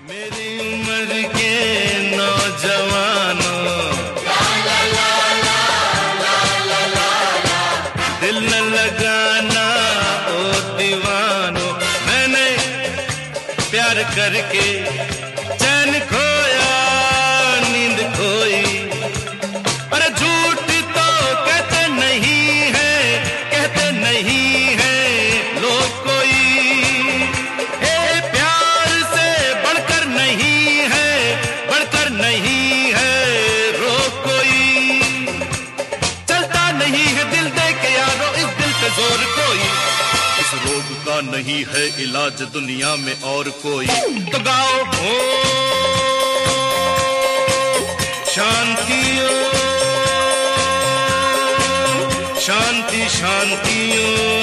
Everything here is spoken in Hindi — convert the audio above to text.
मेरी उम्र के नौजवानों, दिल न लगाना ओ दीवानों। मैंने प्यार करके चैन खोया, नींद खोई। अरे झूठ तो कहते नहीं है, कहते नहीं है लोग कोई। हे प्यार से बढ़कर नहीं है, बढ़कर नहीं है रोग कोई। चलता नहीं है दिल दे के यारो इस दिल पे जोर कोई। इस रोग का नहीं है इलाज दुनिया में और कोई। तो गाओ ओ शांति ओ शांति शांति ओ।